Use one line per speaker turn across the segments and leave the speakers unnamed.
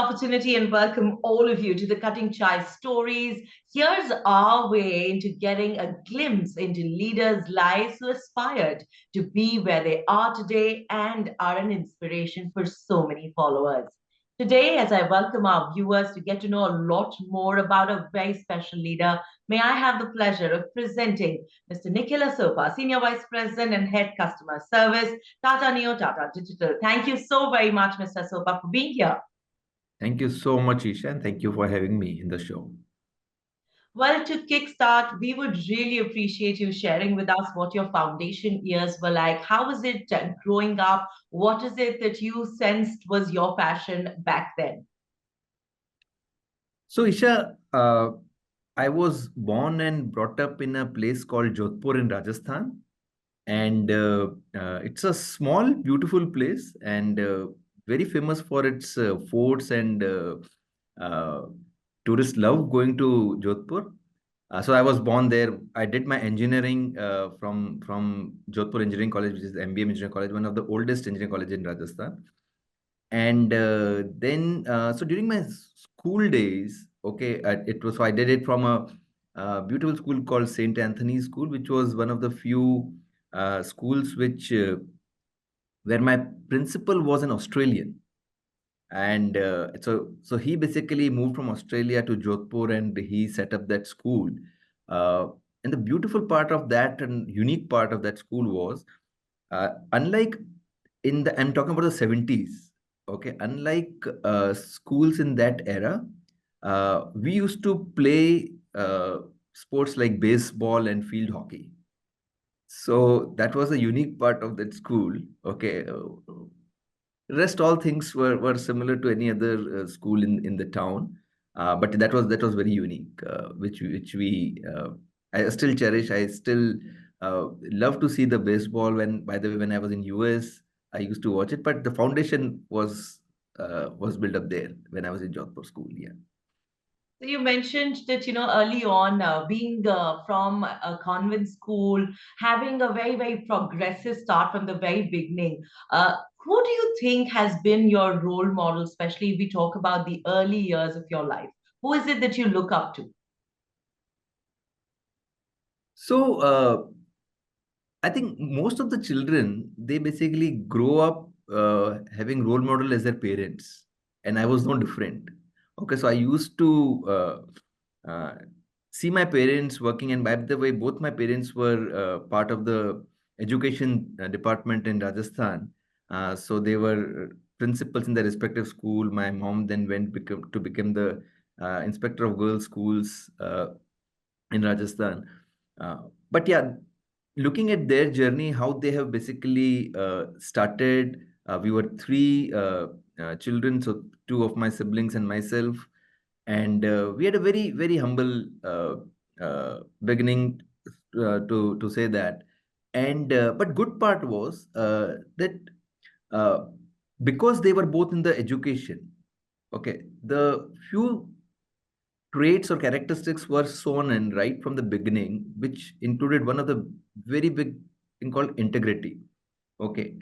opportunity and welcome all of you to the Cutting Chai Stories. Here's our way into getting a glimpse into leaders' lives who aspired to be where they are today and are an inspiration for so many followers. Today, as I welcome our viewers to get to know a lot more about a very special leader, may I have the pleasure of presenting Mr. Nikhil Asopa, Senior Vice President and Head Customer Service, Tata Neo, Tata Digital. Thank you so very much, Mr. Asopa, for being here.
Thank you so much, Isha, and thank you for having me in the show.
Well, to kickstart, we would really appreciate you sharing with us what your foundation years were like. How was it growing up? What is it that you sensed was your passion back then?
So, Isha, I was born and brought up in a place called Jodhpur in Rajasthan, and it's a small, beautiful place and very famous for its forts and uh, tourists love going to Jodhpur. So I was born there. I did my engineering from Jodhpur Engineering College, which is MBM Engineering College, one of the oldest engineering college in Rajasthan. And so during my school days, okay, I did it from a beautiful school called Saint Anthony's School, which was one of the few schools which where my principal was an Australian. And so he basically moved from Australia to Jodhpur and he set up that school. Uh, and the beautiful part of that and unique part of that school was, unlike I'm talking about the 70s, okay, unlike schools in that era, we used to play sports like baseball and field hockey. So that was a unique part of that school. Okay, rest all things were similar to any other school in the town, but that was very unique, which we I still cherish. I still love to see the baseball. When by the way, when I was in US, I used to watch it. But the foundation was built up there when I was in Jodhpur school. Yeah.
So you mentioned that, early on, being from a convent school, having a very, very progressive start from the very beginning. Who do you think has been your role model, especially if we talk about the early years of your life? Who is it that you look up to?
So I think most of the children, they basically grow up having role model as their parents, and I was no different. Okay, so I used to see my parents working, and by the way, both my parents were part of the education department in Rajasthan. So they were principals in their respective school. My mom then to become the inspector of girls' schools in Rajasthan. Uh, but yeah, looking at their journey, how they have basically started. We were three children, so two of my siblings and myself, and we had a very very humble beginning, to say that. And but good part was that uh, because they were both in the education, okay, the few traits or characteristics were shown in right from the beginning, which included one of the very big thing called integrity. Okay.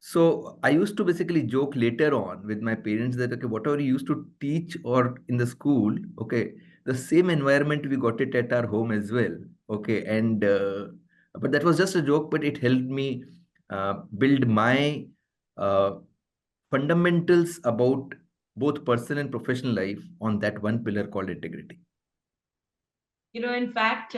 So I used to basically joke later on with my parents that, okay, whatever you used to teach or in the school, okay, the same environment we got it at our home as well. Okay. And but that was just a joke, but it helped me build my uh, fundamentals about both personal and professional life on that one pillar called integrity.
In fact,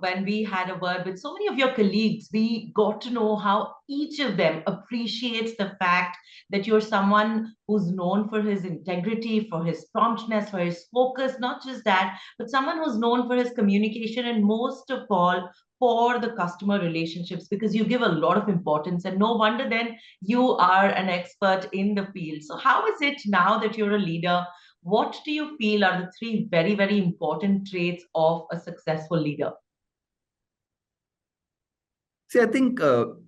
when we had a word with so many of your colleagues, we got to know how each of them appreciates the fact that you're someone who's known for his integrity, for his promptness, for his focus, not just that, but someone who's known for his communication and most of all, for the customer relationships, because you give a lot of importance. And no wonder then you are an expert in the field. So, how is it now that you're a leader? What do you feel are the three very, very important traits of a successful leader?
See, I think, and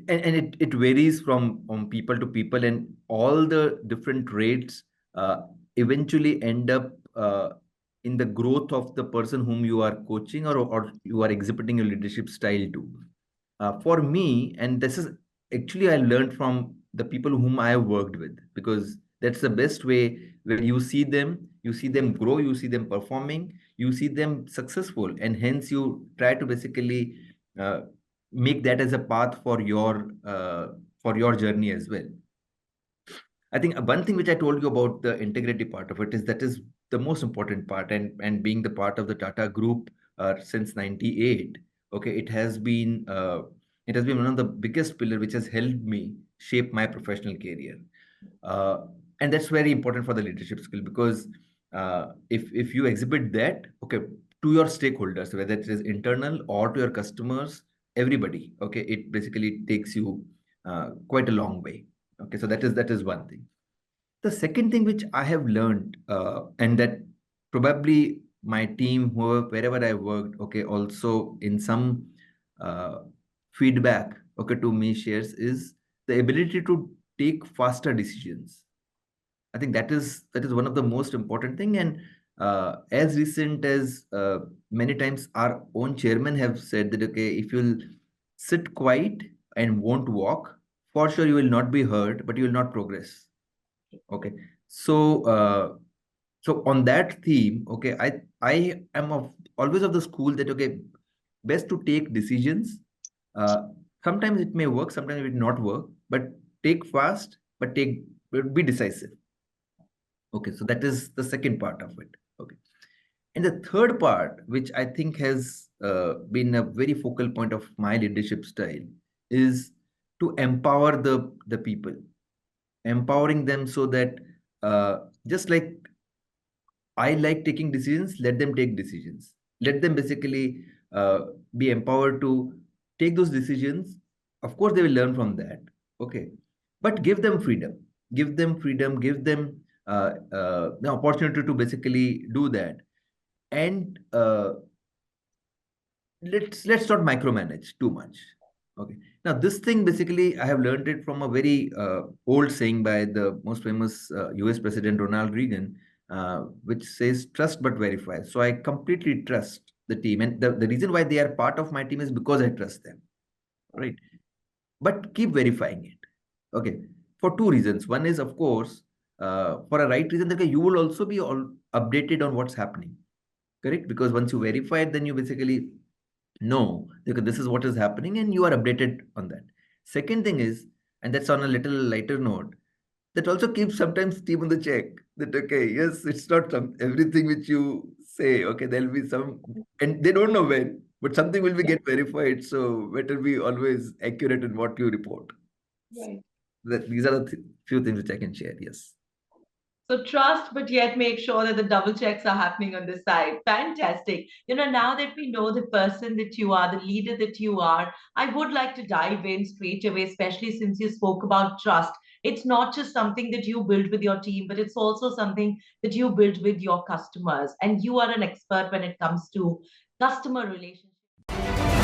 it varies from people to people, and all the different traits uh, eventually end up in the growth of the person whom you are coaching or you are exhibiting your leadership style to. For me, and this is actually I learned from the people whom I have worked with, because That's the best way, where you see them grow, you see them performing, you see them successful, and hence you try to basically uh, make that as a path for your journey as well. I think one thing which I told you about the integrity part of it is that is the most important part, and being the part of the Tata Group since '98. Okay, it has been one of the biggest pillar which has helped me shape my professional career, uh, and that's very important for the leadership skill, because if you exhibit that, okay, to your stakeholders, whether it is internal or to your customers, everybody, okay, it basically takes you quite a long way. Okay, so that is one thing. The second thing which I have learned, and that probably my team, whoever, wherever I worked, okay, also in some uh, feedback, okay, to me shares, is the ability to take faster decisions. I think that is one of the most important thing. And as recent as many times our own chairman have said that, okay, if you'll sit quiet and won't walk, for sure you will not be heard, but you will not progress. Okay. So so on that theme, okay, I am always of the school that, okay, best to take decisions. Uh, Sometimes it may work, sometimes it will not work, but take fast, but be decisive. Okay, so that is the second part of it. Okay. And the third part, which I think has been a very focal point of my leadership style, is to empower the people, empowering them so that just like I like taking decisions, let them take decisions. Let them basically be empowered to take those decisions. Of course, they will learn from that. Okay. But give them freedom. Give them freedom. Give them the opportunity to basically do that. And let's not micromanage too much. Okay. Now this thing basically I have learned it from a very old saying by the most famous US President Ronald Reagan, which says trust but verify. So I completely trust the team, and the reason why they are part of my team is because I trust them, right? But keep verifying it. Okay, for two reasons. One is, of course, for a right reason, that okay, you will also be all updated on what's happening, correct? Because once you verify it, then you basically know, because this is what is happening and you are updated on that. Second thing is, and that's on a little lighter note, that also keeps sometimes team on the check, that okay, yes, it's not everything which you say, okay, there'll be some, and they don't know when, but something will be
Yeah.
get verified, so better be always accurate in what you report.
Right.
That these are the few things which I can share. Yes.
So trust, but yet make sure that the double checks are happening on this side. Fantastic. Now that we know the person that you are, the leader that you are, I would like to dive in straight away, especially since you spoke about trust. It's not just something that you build with your team, but it's also something that you build with your customers. And you are an expert when it comes to customer relationships.